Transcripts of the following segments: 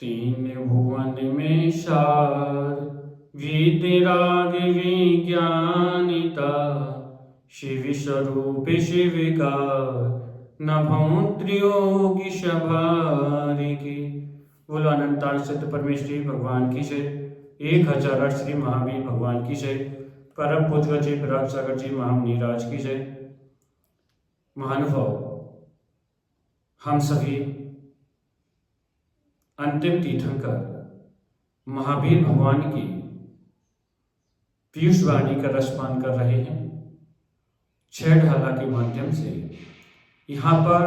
तीन भुवन में सार वीतराग विज्ञानिता शिव स्वरूप शिविकार नभो त्रियोगी सभारिकी। बोलो अनंतान सिद्ध परमेश्वरी भगवान की जय। 1008 श्री महावीर भगवान की जय। परम पूज्य जी विराट सागर जी महानीराज की जय। महानुभाव, हम सभी अंतिम तीर्थंकर महावीर भगवान की पीयूष वाणी का रसपान कर रहे हैं 6 ढाला के माध्यम से। यहाँ पर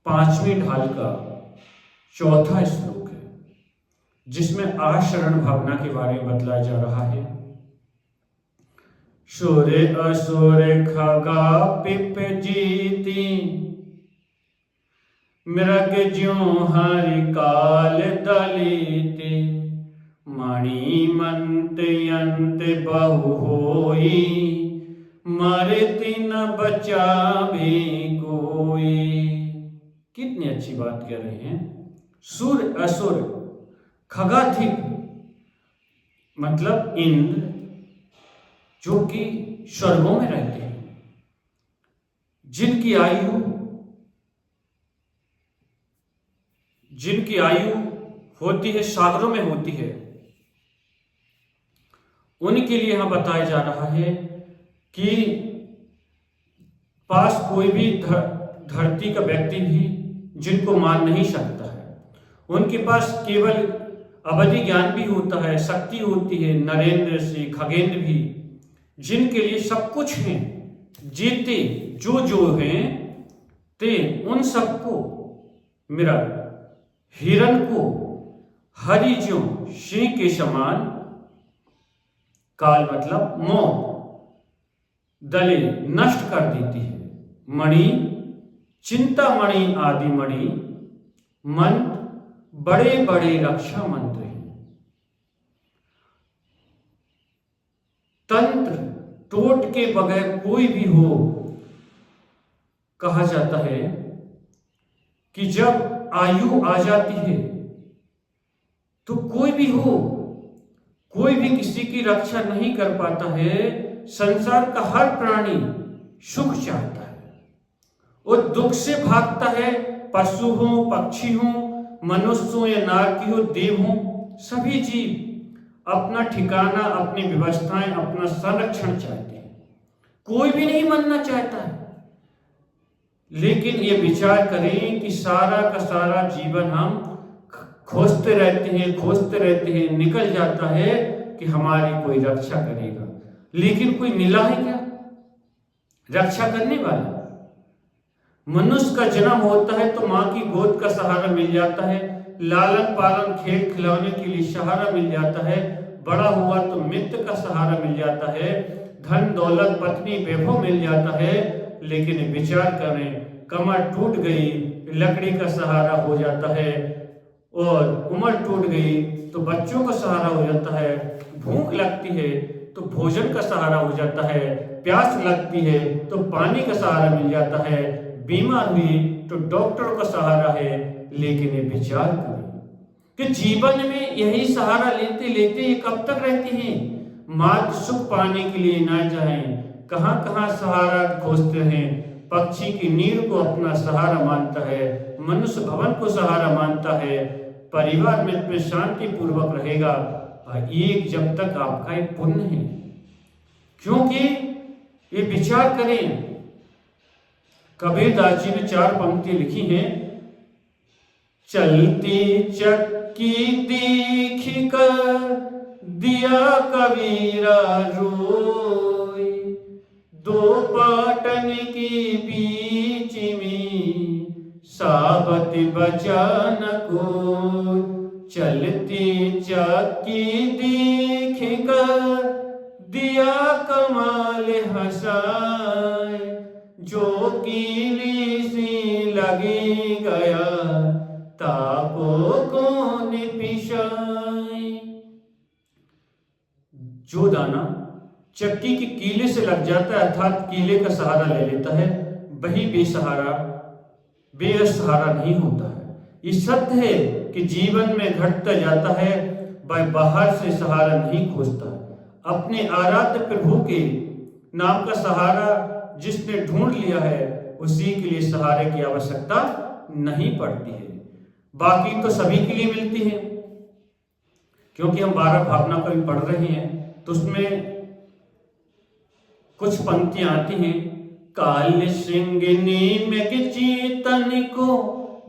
5वीं ढाल का 4था श्लोक है, जिसमें आशरण भावना के बारे में बतलाया जा रहा है। सूर्य असुर खगा पिप जीती मृग ज्यों हरि काल दलिते मणि मंत यंत बहु होई मरति न बचावे कोई। कितनी अच्छी बात कह रहे हैं। सूर्य असुर खगाधिप मतलब इंद्र, जो कि स्वर्गों में रहते हैं, जिनकी आयु होती है सागरों में होती है, उनके लिए यहां बताया जा रहा है कि पास कोई भी धरती का व्यक्ति भी जिनको मार नहीं सकता है। उनके पास केवल अवधि ज्ञान भी होता है, शक्ति होती है, नरेंद्र से खगेंद्र भी, जिनके लिए सब कुछ है, जीते जो हैं ते उन सबको मेरा हिरण को हरि ज्यों सिंह के समान काल मतलब मौत दले नष्ट कर देती है। मणि चिंतामणि आदि मणि मंत्र बड़े बड़े रक्षा मंत्र हैं। तंत्र टोट के बगैर कोई भी हो, कहा जाता है कि जब आयु आ जाती है तो कोई भी हो, कोई भी किसी की रक्षा नहीं कर पाता है। संसार का हर प्राणी सुख चाहता है और दुख से भागता है। पशु हो, पक्षी हो, मनुष्य हो या नारकी हो, देव हो, सभी जीव अपना ठिकाना, अपनी व्यवस्थाएं, अपना संरक्षण चाहते हैं। कोई भी नहीं मरना चाहता है। लेकिन ये विचार करें कि सारा का सारा जीवन हम खोजते रहते हैं, निकल जाता है कि हमारी कोई रक्षा करेगा, लेकिन कोई मिला है क्या रक्षा करने वाला? मनुष्य का जन्म होता है तो माँ की गोद का सहारा मिल जाता है, लालन पालन खेल खिलौने के लिए सहारा मिल जाता है, बड़ा हुआ तो मित्र का सहारा मिल जाता है, धन दौलत पत्नी वैभव मिल जाता है। लेकिन विचार करें, कमर टूट गई, लकड़ी का सहारा हो जाता है, और उम्र टूट गई तो बच्चों का सहारा हो जाता है, भूख लगती है तो भोजन का सहारा हो जाता है, प्यास लगती है तो पानी का सहारा मिल जाता है, बीमार हुई तो डॉक्टर का सहारा है। लेकिन ये विचार करें कि जीवन में यही सहारा लेते लेते ये कब तक रहते हैं? मात्र सुख पाने के लिए ना जाएं, कहां कहां सहारा खोजते हैं। पक्षी की नीर को अपना सहारा मानता है, मनुष्य भवन को सहारा मानता है। परिवार में शांति पूर्वक रहेगा एक जब तक आपका एक पुण्य है। क्योंकि ये विचार करें, कबीरदास जी ने 4 पंक्ति लिखी हैं। चलती चक्की देख कर दिया कबीरा रोई, 2 पाटन के बीच में साबत बचा न कोई। चलती चक्की देख कर दिया कमाल हंसाए, जो कीली सी लगी गया ताको कौन पिशाए। जो दाना चक्की की कीले से लग जाता है, अर्थात कीले का सहारा ले लेता है, वही बेसहारा नहीं होता है। ये सत्य है कि जीवन में घटता जाता है वह बाहर से सहारा नहीं खोजता। अपने आराध्य प्रभु के नाम का सहारा जिसने ढूंढ लिया है उसी के लिए सहारे की आवश्यकता नहीं पड़ती है। बाकी तो सभी के लिए मिलती है, क्योंकि हम 12 भावना को भी पढ़ रहे हैं तो उसमें कुछ पंक्तियां आती हैं। काल श्रृंगिनी में चेतन को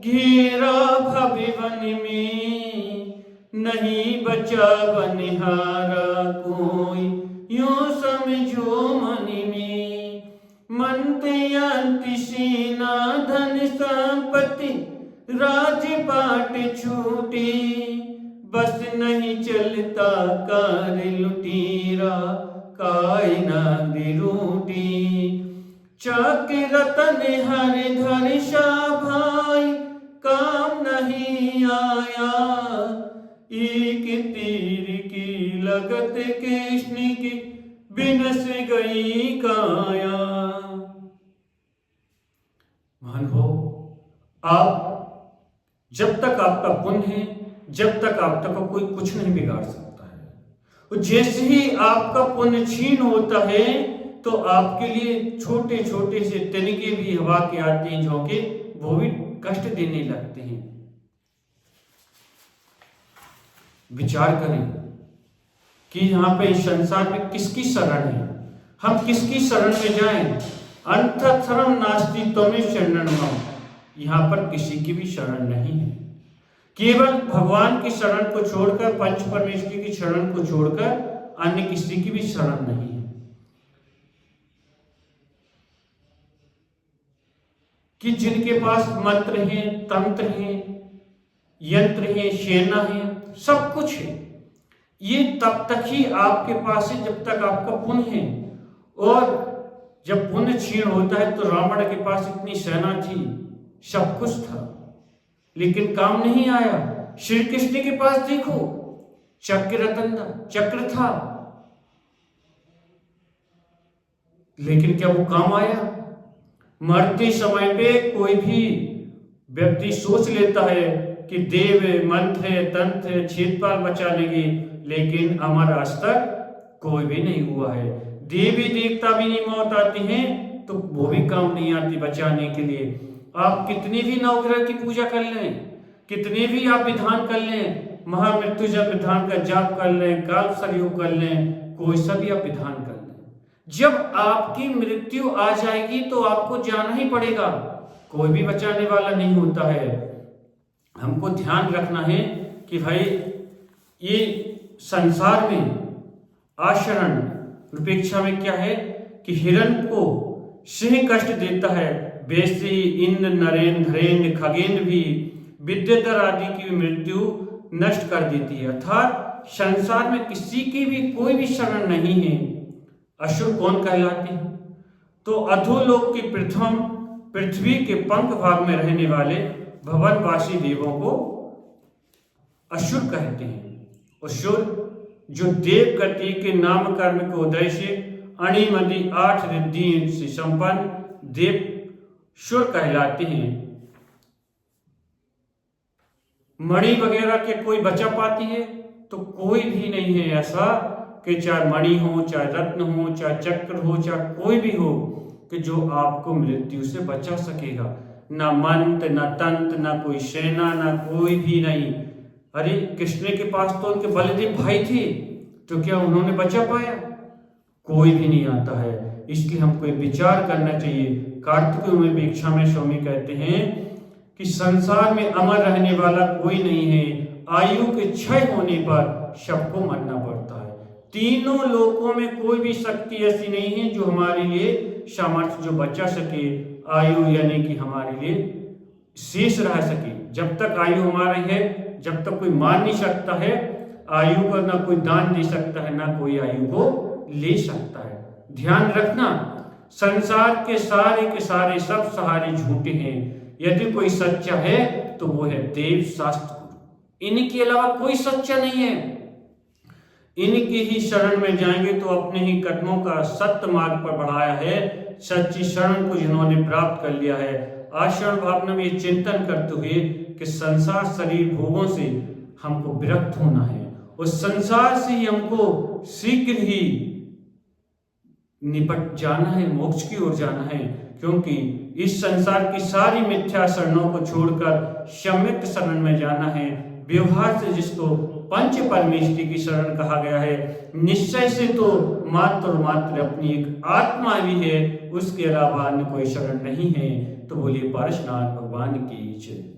घेरा भव्य वन में, नहीं बचा बनिहारा कोई यूं समझो मन में। मंत्री सेना धन संपत्ति राजपाट छूटे, बस नहीं चलता कार लुटेरा कायनात रूठी। चक रतन हर धर शाह भाई काम नहीं आया, एक तीर की लगत कृष्ण की बिनस गई काया। मान हो आप जब तक आपका पुण्य है, जब तक आप तक कोई कुछ नहीं बिगाड़ सकता है। और जैसे ही आपका पुण्य छीन होता है तो आपके लिए छोटे छोटे से तरीके भी हवा के आते हैं जो कि वो भी कष्ट देने लगते हैं। विचार करें कि यहाँ पे इस संसार में किसकी शरण है, हम किसकी शरण में जाएं। अंतःशरणं नास्ति त्वमेव शरणं मम, यहाँ पर किसी की भी शरण नहीं है। केवल भगवान की शरण को छोड़कर, पंच परमेश्वरी की शरण को छोड़कर अन्य किसी की भी शरण नहीं है। कि जिनके पास मंत्र हैं, तंत्र हैं, यंत्र हैं, सेना है, सब कुछ है, ये तब तक ही आपके पास है जब तक आपका पुण्य है। और जब पुण्य क्षीण होता है तो रावण के पास इतनी सेना थी, सब कुछ था, लेकिन काम नहीं आया। श्री कृष्ण के पास देखो, चक्र था, लेकिन क्या वो काम आया? मरते समय पे कोई भी व्यक्ति सोच लेता है कि देव मंत्र तंत्र छेदपाल बचा लेंगे, लेकिन अमर आज तक कोई भी नहीं हुआ है। देवी देवता भी नहीं मौत आती हैं तो वो भी काम नहीं आती बचाने के लिए। आप कितनी भी नवग्रह की पूजा कर लें, कितने भी आप विधान कर लें, महामृत्युंजय विधान का जाप कर लें, काल सरयोग कर लें, कोई सा भी आप विधान कर लें, जब आपकी मृत्यु आ जाएगी तो आपको जाना ही पड़ेगा, कोई भी बचाने वाला नहीं होता है। हमको ध्यान रखना है कि भाई ये संसार में आचरण रूपेक्षा में क्या है कि हिरण को सिंह कष्ट देता है, वैसे इंद्र नरेंद्र धरेंद्र खगेंद्र भी विद्याधर आदि की मृत्यु नष्ट कर देती है। अर्थात संसार में किसी की भी कोई भी शरण नहीं है। असुर कौन कहलाते हैं? तो अधोलोक की प्रथम पृथ्वी के पंख भाग में रहने वाले भवनवासी देवों को असुर कहते हैं। असुर जो देव गति के नाम कर्म के उदय से अणिमदि 8 रिद्धि से संपन्न देव सुर कहलाते हैं। मणि वगैरह के कोई बचा पाती है तो कोई भी नहीं है ऐसा कि चाहे मणि हो, चाहे रत्न हो, चाहे चक्र हो, चाहे कोई भी हो कि जो आपको मृत्यु से बचा सकेगा। ना मंत्र, ना तंत्र, ना कोई सेना, ना कोई भी नहीं। अरे कृष्ण के पास तो उनके बलदेव भाई थे, तो क्या उन्होंने बचा पाया? कोई भी नहीं आता है। इसलिए हमको विचार करना चाहिए। कार्तिक में भिक्षा में स्वामी कहते हैं कि संसार में अमर रहने वाला कोई नहीं है। आयु के क्षय होने पर सबको मरना पड़ता है। तीनों लोकों में कोई भी शक्ति ऐसी नहीं है जो हमारे लिए सामर्थ्य जो बचा सके, आयु यानी कि हमारे लिए शेष रह सके। जब तक आयु हमारी है, जब तक कोई मार नहीं सकता है आयु को, ना कोई दान दे सकता है, ना कोई आयु को ले सकता है। ध्यान रखना, संसार के सारे सब सहारे झूठे हैं। यदि कोई सच्चा है तो वो है देव शास्त्र गुरु। इनके अलावा कोई सच्चा नहीं है। इनकी ही शरण में जाएंगे तो अपने ही कदमों का सत्य मार्ग पर बढ़ाया है। सच्ची शरण को जिन्होंने प्राप्त कर लिया है आश्रम भावना में ये चिंतन करते हुए कि संसार शरीर भोगों से हमको विरक्त होना है, उस संसार से ही हमको शीघ्र ही निपट जाना है, मोक्ष की ओर जाना है, क्योंकि इस संसार की सारी मिथ्या शरणों को छोड़कर सम्यक शरण में जाना है। व्यवहार से जिसको पंच परमेष्टि की शरण कहा गया है, निश्चय से तो मात्र और मात्र अपनी एक आत्मा भी है, उसके अलावा अन्य कोई शरण नहीं है। तो बोलिए पारसनाथ भगवान की जय।